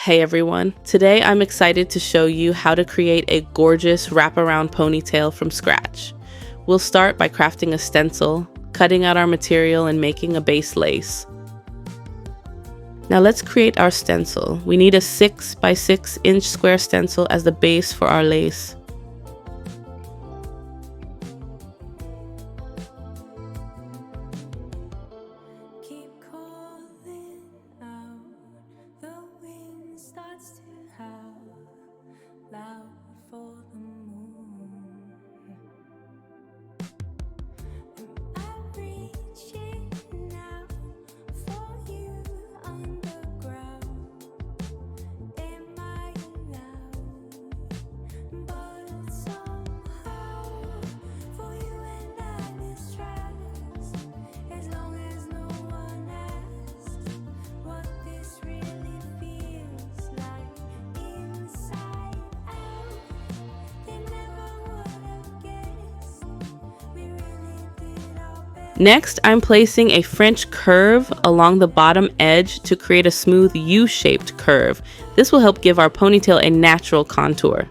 Hey everyone, today I'm excited to show you how to create a gorgeous wraparound ponytail from scratch. We'll start by crafting a stencil, cutting out our material and making a base lace. Now let's create our stencil. We need a 6 by 6 inch square stencil as the base for our lace. Next, I'm placing a French curve along the bottom edge to create a smooth U-shaped curve. This will help give our ponytail a natural contour.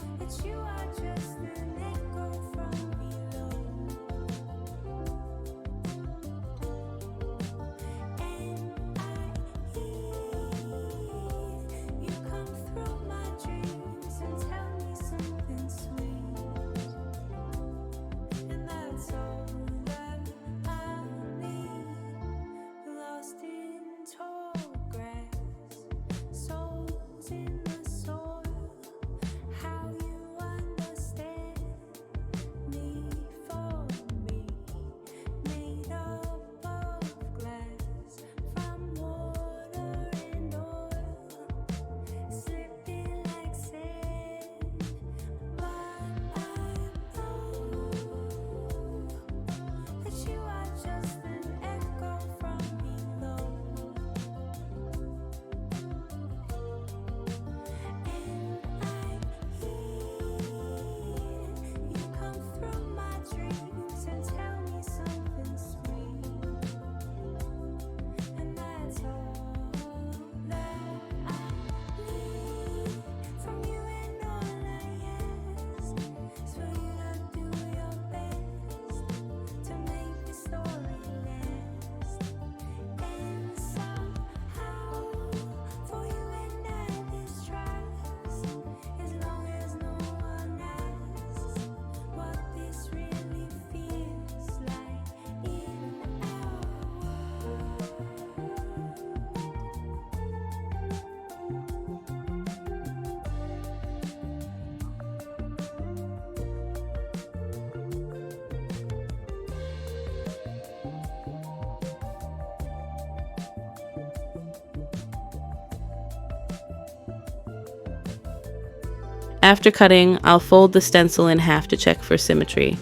After cutting, I'll fold the stencil in half to check for symmetry.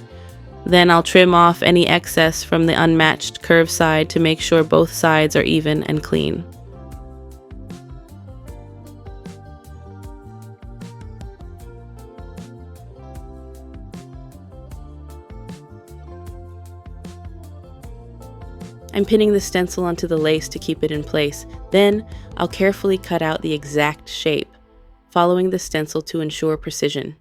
Then I'll trim off any excess from the unmatched curve side to make sure both sides are even and clean. I'm pinning the stencil onto the lace to keep it in place. Then I'll carefully cut out the exact shape, following the stencil to ensure precision.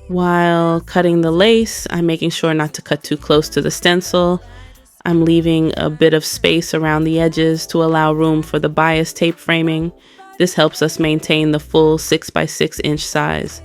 While cutting the lace, I'm making sure not to cut too close to the stencil. I'm leaving a bit of space around the edges to allow room for the bias tape framing. This helps us maintain the full 6 by 6 inch size.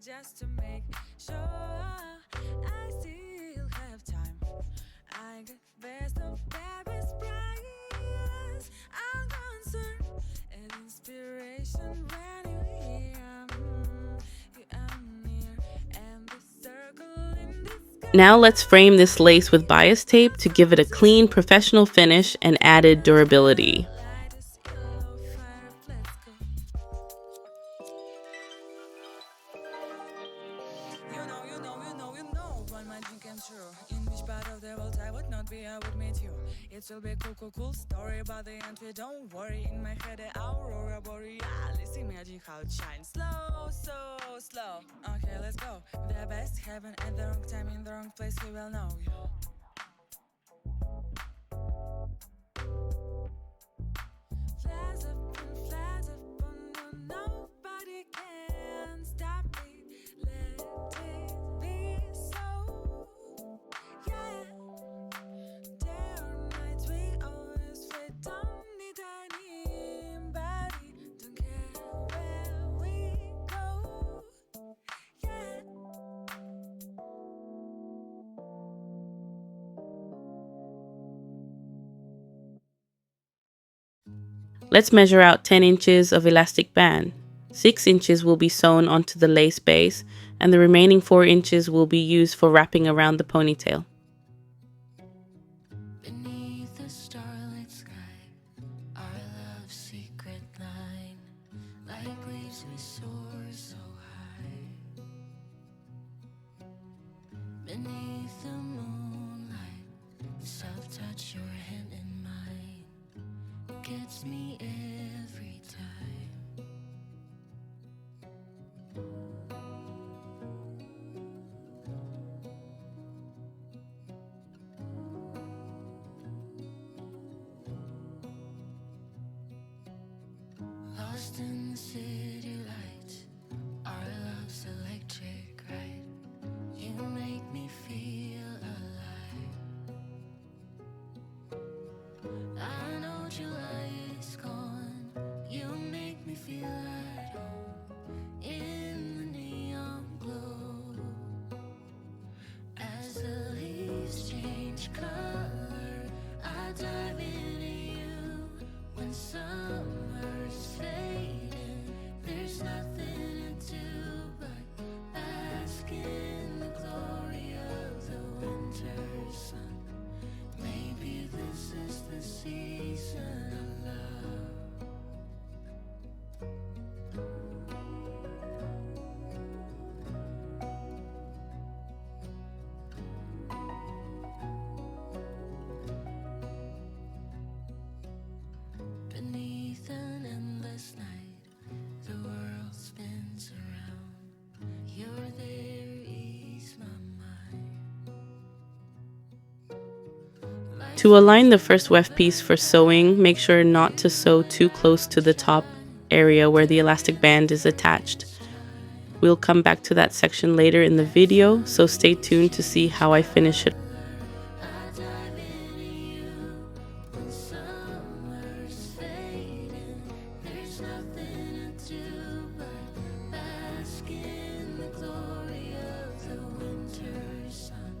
Just to make sure I still have time. I got best of Paris price. I'm concerned and inspiration when you're here. Now let's frame this lace with bias tape to give it a clean, professional finish and added durability. One my dream came true. In which part of the world I would not be, I would meet you. It will be cool story about the entry. Don't worry, in my head the aurora borealis. Imagine how it shines slow, so slow. Okay, let's go. The best heaven at the wrong time in the wrong place. We will know you. Flash up and flash up, oh no, nobody can stop me. Let it be so. Yeah. Day or night, we always fit. Don't need anybody. Don't care where we go. Yeah. Let's measure out 10 inches of elastic band. 6 inches will be sewn onto the lace base, and the remaining 4 inches will be used for wrapping around the ponytail. Beneath the starlit sky, our love's secret line, like leaves we soar so high. Beneath the moonlight, self-touch your hand in mine, gets me every time. Lost in the city lights, our love's electric, right? You make me feel alive. I know July is gone. You make me feel at home in the neon glow. As the leaves change color, I dive into you. When summer's fading, there's nothing to do but bask in the glory of the winter sun. Maybe this is the season of love. Beneath an endless night, the world spins around. You're there, ease my mind. To align the first weft piece for sewing, make sure not to sew too close to the top area where the elastic band is attached. We'll come back to that section later in the video, so stay tuned to see how I finish it. I dive into you when summer's fading. There's nothing to do but bask in the glory of the winter sun.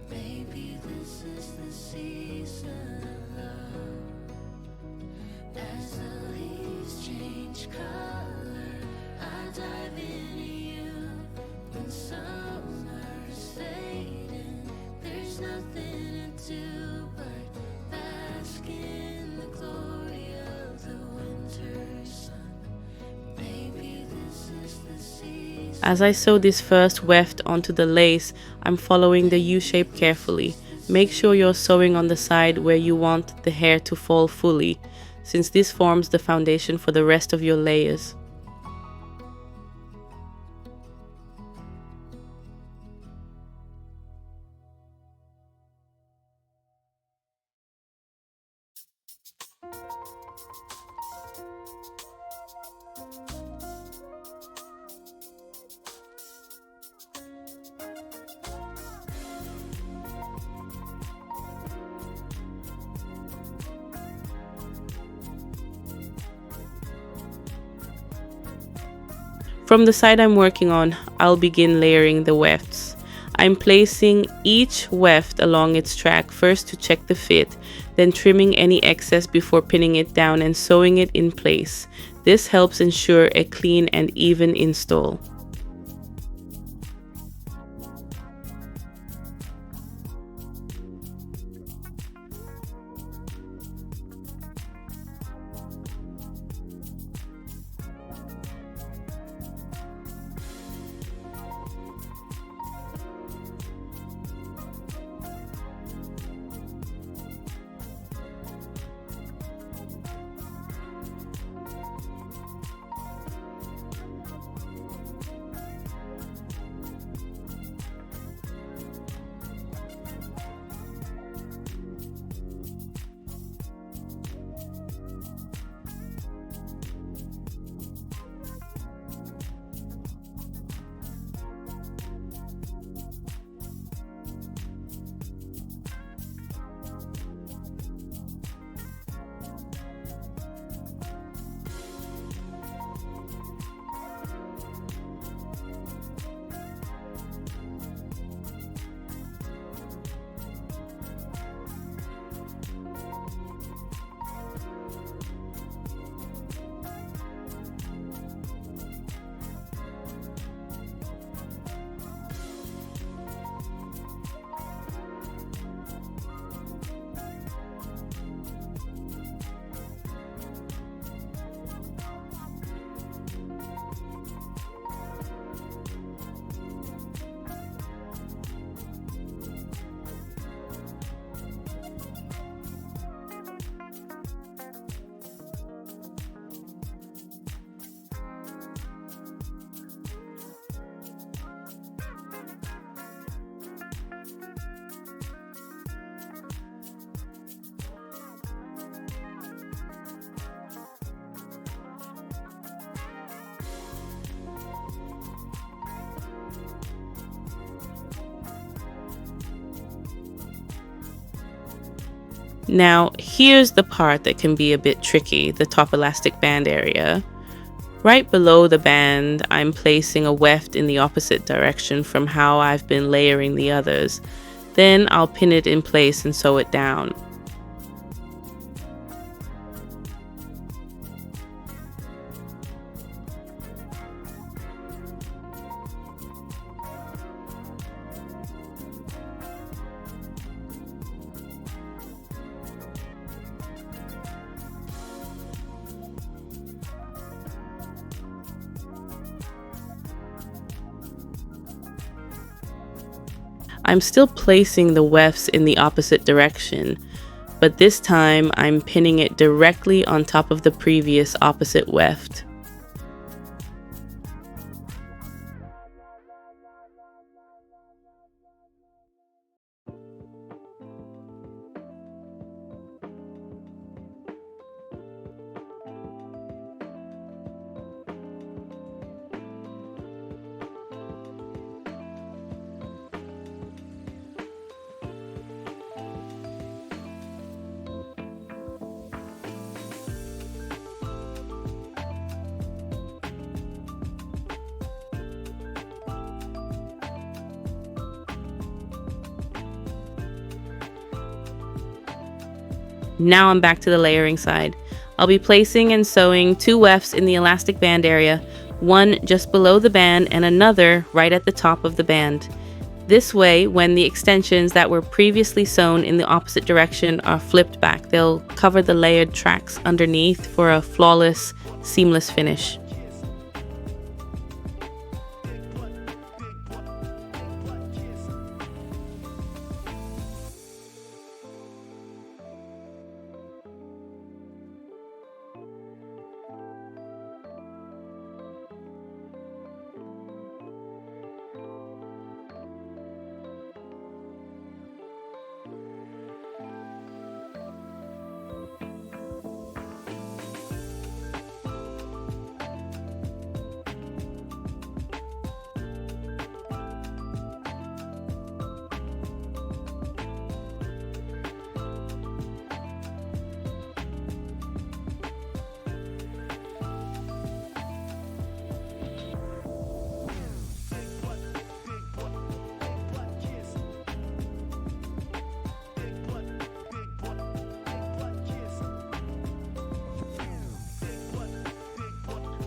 Maybe this is the season of love. As the leaves change color, I dive into you when summer's fading. There's nothing to do but bask in the glory of the winter sun. Maybe this is the season. As I sew this first weft onto the lace, I'm following the U shape carefully. Make sure you're sewing on the side where you want the hair to fall fully, since this forms the foundation for the rest of your layers. From the side I'm working on, I'll begin layering the wefts. I'm placing each weft along its track first to check the fit, then trimming any excess before pinning it down and sewing it in place. This helps ensure a clean and even install. Now, here's the part that can be a bit tricky, the top elastic band area. Right below the band, I'm placing a weft in the opposite direction from how I've been layering the others. Then I'll pin it in place and sew it down. I'm still placing the wefts in the opposite direction, but this time I'm pinning it directly on top of the previous opposite weft. Now I'm back to the layering side. I'll be placing and sewing 2 wefts in the elastic band area, one just below the band and another right at the top of the band. This way, when the extensions that were previously sewn in the opposite direction are flipped back, they'll cover the layered tracks underneath for a flawless, seamless finish.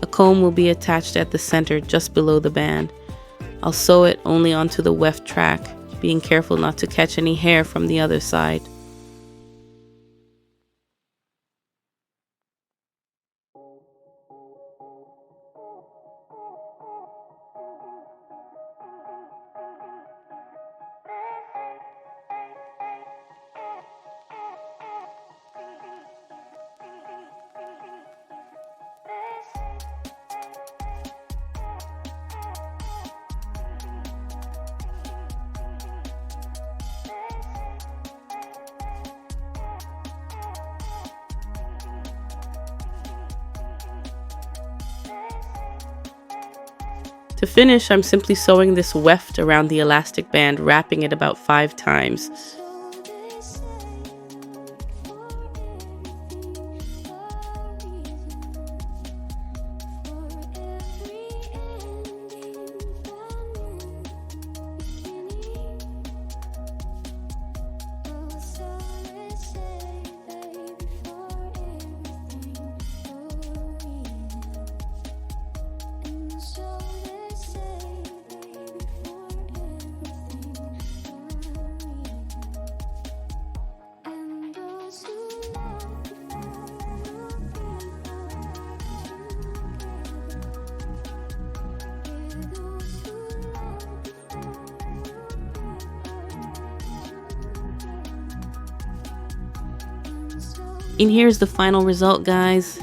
A comb will be attached at the center just below the band. I'll sew it only onto the weft track, being careful not to catch any hair from the other side. To finish, I'm simply sewing this weft around the elastic band, wrapping it about 5 times. And here's the final result, guys.